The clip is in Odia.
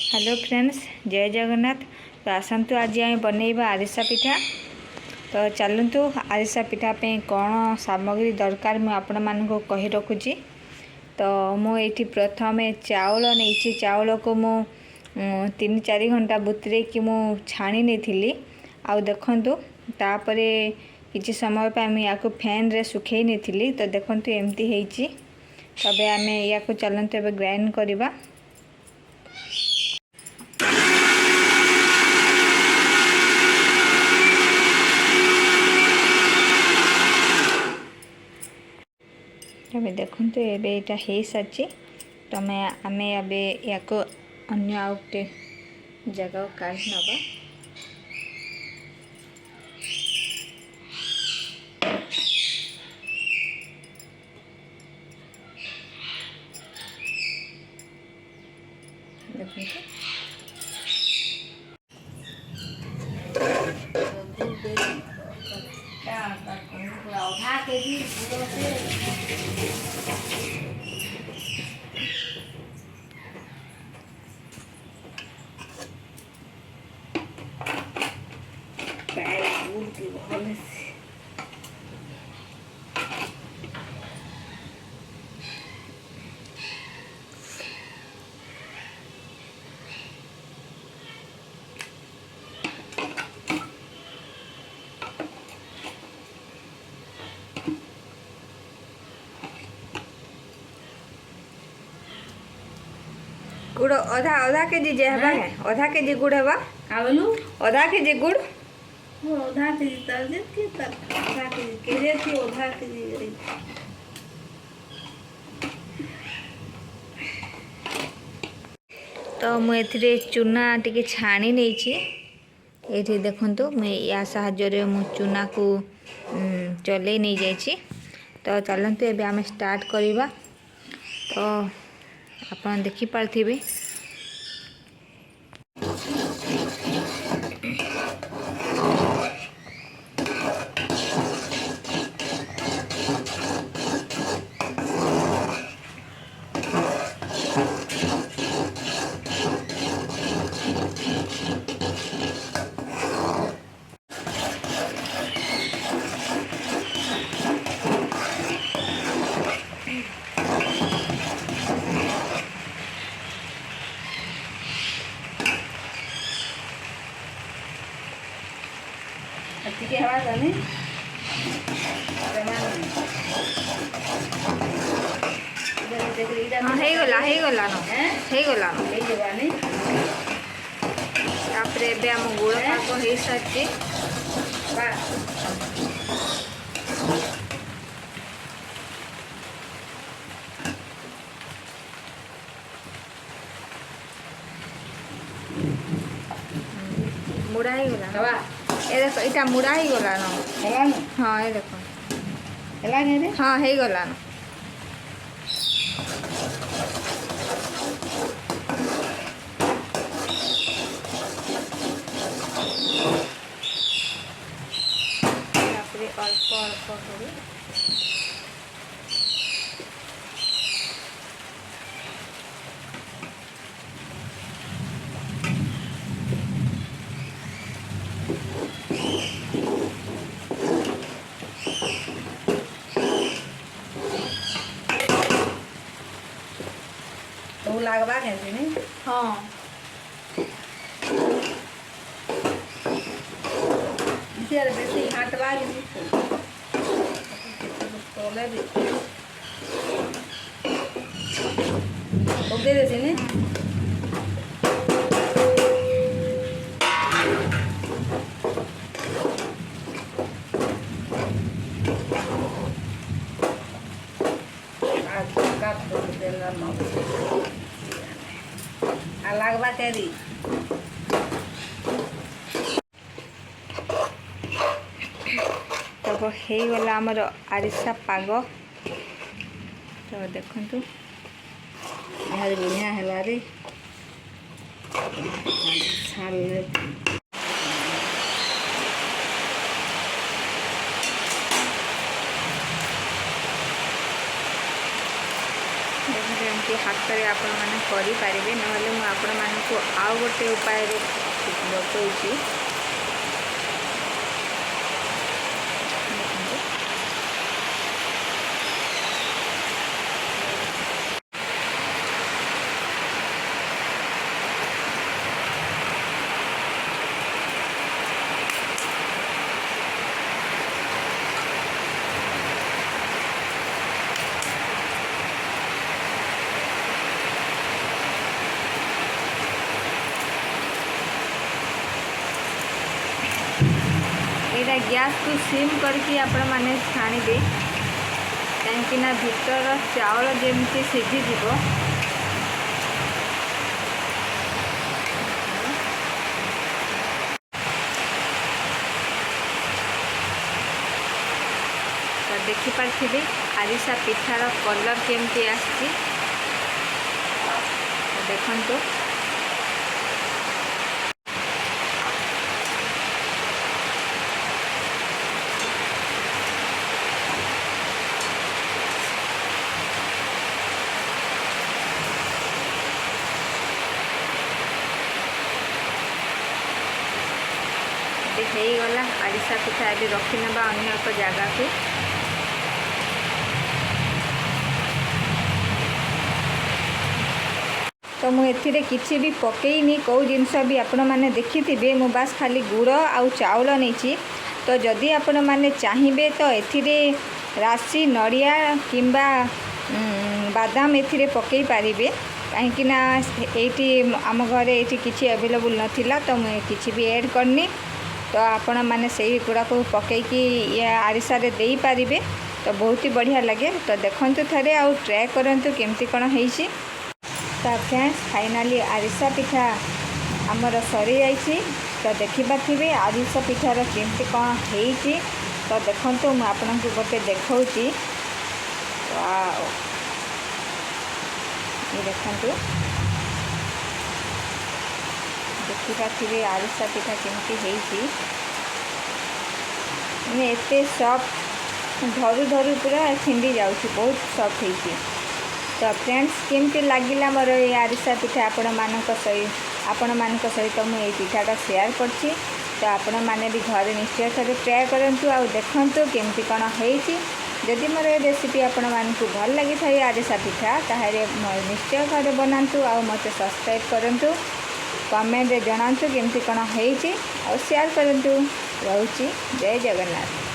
हेलो फ्रेंड्स, जय जगन्नाथ। तो आसतु आज आम बनइबा आरिसा पिठा। तो चलतु आरिसा पिठा पे कौन सामग्री दरकार मुझे आपण मानक कही रखुची। तो मुझे प्रथम चाउल नहीं, चाउल को मु 3-4 घंटा बुतरे कि मु छाणी नहीं आउ देखंतु तापर किसी समय पे आम या फैन रे सुखे नहीं। तो देखंतु एमती होईची। तबे आम या चलतु एबे ग्राइंड करबा। तबे देखंतु एबे एटा हे साची। तो मैं आम एबे या अन्य आउटे जगह काढ़ी नबा। देखंतु आधा केजी गुड़ से गुड़ की भल से गुड़ आधा केजी जे हबा है, आधा केजी गुड़ हबा। कावलू आधा केजी गुड़ वो आधा केजी तरजे के तर आधा केजी केजे थी आधा केजी गई। तो मुझे चूना टी छाणी नहीं। ये देखंतु मैं या साहाय्य मु चूना को चले नहीं जाइए। तो चलतु एबे आम स्टार्ट करवा। तो आप देखी पार्थिबे ठीक है हवा जाने हाँ हो गला तापर एबे आम गुड़ पाक हो सारी। मुड़ा ही गला ए देखो इटा मुड़ा ही गला न। हाँ ये देखो हाँ हो गला न। अल्प अल्प कर तो लागबा कैसे नहीं। हाँ इसे बेसी हटवा दी तोले भी ओके देसी ने आज का तो देना ना अलग बात है दी। तब हो गला आमर आरिसा पाग। तो देखंतु यार बढ़िया है रे छाल हाथ करे आपण माने କରିପାରିବେ। ନହେଲେ ମୁଁ ଆପଣମାନଙ୍କୁ ଆଉ ଗୋଟେ ଉପାୟରେ ବତାଉଛି। ଏଇଟା ଗ୍ୟାସ୍କୁ ସିମ୍ କରିକି ଆପଣମାନେ ଛାଣିବେ, କାହିଁକିନା ଭିତର ଚାଉଳ ଯେମିତି ସିଝିଯିବ। ତ ଦେଖିପାରିଥିବେ ଆରିସା ପିଠାର କଲର୍ କେମିତି ଆସିଛି। ଦେଖନ୍ତୁ ହେଇଗଲା ଆରିସା ପିଠା। ଏବେ ରଖିନେବା ଅନ୍ୟ ଏକ ଜାଗାକୁ। ତ ମୁଁ ଏଥିରେ କିଛି ବି ପକେଇନି, କେଉଁ ଜିନିଷ ବି ଆପଣମାନେ ଦେଖିଥିବେ। ମୁଁ ବାସ୍ ଖାଲି ଗୁଡ଼ ଆଉ ଚାଉଳ ନେଇଛି। ତ ଯଦି ଆପଣମାନେ ଚାହିଁବେ ତ ଏଥିରେ ରାଶି, ନଡ଼ିଆ କିମ୍ବା ବାଦାମ ଏଥିରେ ପକାଇ ପାରିବେ, କାହିଁକିନା ଏଇଠି ଆମ ଘରେ ଏଇଠି କିଛି ଆଭେଲେବୁଲ୍ ନଥିଲା। ତ ମୁଁ କିଛି ବି ଆଡ଼୍ କରିନି। ତ ଆପଣମାନେ ସେଇଗୁଡ଼ାକୁ ପକାଇକି ଆରିସାରେ ଦେଇପାରିବେ। ତ ବହୁତ ହି ବଢ଼ିଆ ଲାଗେ। ତ ଦେଖନ୍ତୁ ଥରେ ଆଉ ଟ୍ରାଏ କରନ୍ତୁ କେମିତି କ'ଣ ହେଇଛି। ତ ଫ୍ରେଣ୍ଡସ୍, ଫାଇନାଲି ଆରିସା ପିଠା ଆମର ସରିଯାଇଛି। ତ ଦେଖିପାରିଥିବେ ଆରିସା ପିଠାର କେମିତି କ'ଣ ହେଇଛି। ତ ଦେଖନ୍ତୁ ମୁଁ ଆପଣଙ୍କୁ ଗୋଟେ ଦେଖାଉଛି। ଦେଖନ୍ତୁ, ଦେଖିପାରିଥିବେ ଆରିସା ପିଠା କେମିତି ହେଇଛି। ମାନେ ଏତେ ସଫ୍ଟ, ଧରୁ ଧରୁ ପୁରା ଛିଣ୍ଡି ଯାଉଛି, ବହୁତ ସଫ୍ଟ ହେଇଛି। ତ ଫ୍ରେଣ୍ଡସ୍, କେମିତି ଲାଗିଲା ମୋର এই ଆରିସା ପିଠା ଆପଣମାନଙ୍କ ସହିତ ମୁଁ এই ପିଠାଟା ସେୟାର କରିଛି। ତ ଆପଣମାନେ ବି ଘରେ ନିଶ୍ଚୟ ଥରେ ଟ୍ରାଏ କରନ୍ତୁ ଆଉ ଦେଖନ୍ତୁ କେମିତି କ'ଣ ହେଇଛି। ଯଦି ମୋର ଏ ରେସିପି ଆପଣମାନଙ୍କୁ ଭଲ ଲାଗିଥାଏ ଆରିସା ପିଠା, ତାହେଲେ ନିଶ୍ଚୟ ଘରେ ବନାନ୍ତୁ ଆଉ ମୋତେ ସବସ୍କ୍ରାଇବ୍ କରନ୍ତୁ। କମେଣ୍ଟରେ ଜଣାନ୍ତୁ କେମିତି କ'ଣ ହେଇଛି ଆଉ ସେୟାର କରନ୍ତୁ। ରହୁଛି, ଜୟ ଜଗନ୍ନାଥ।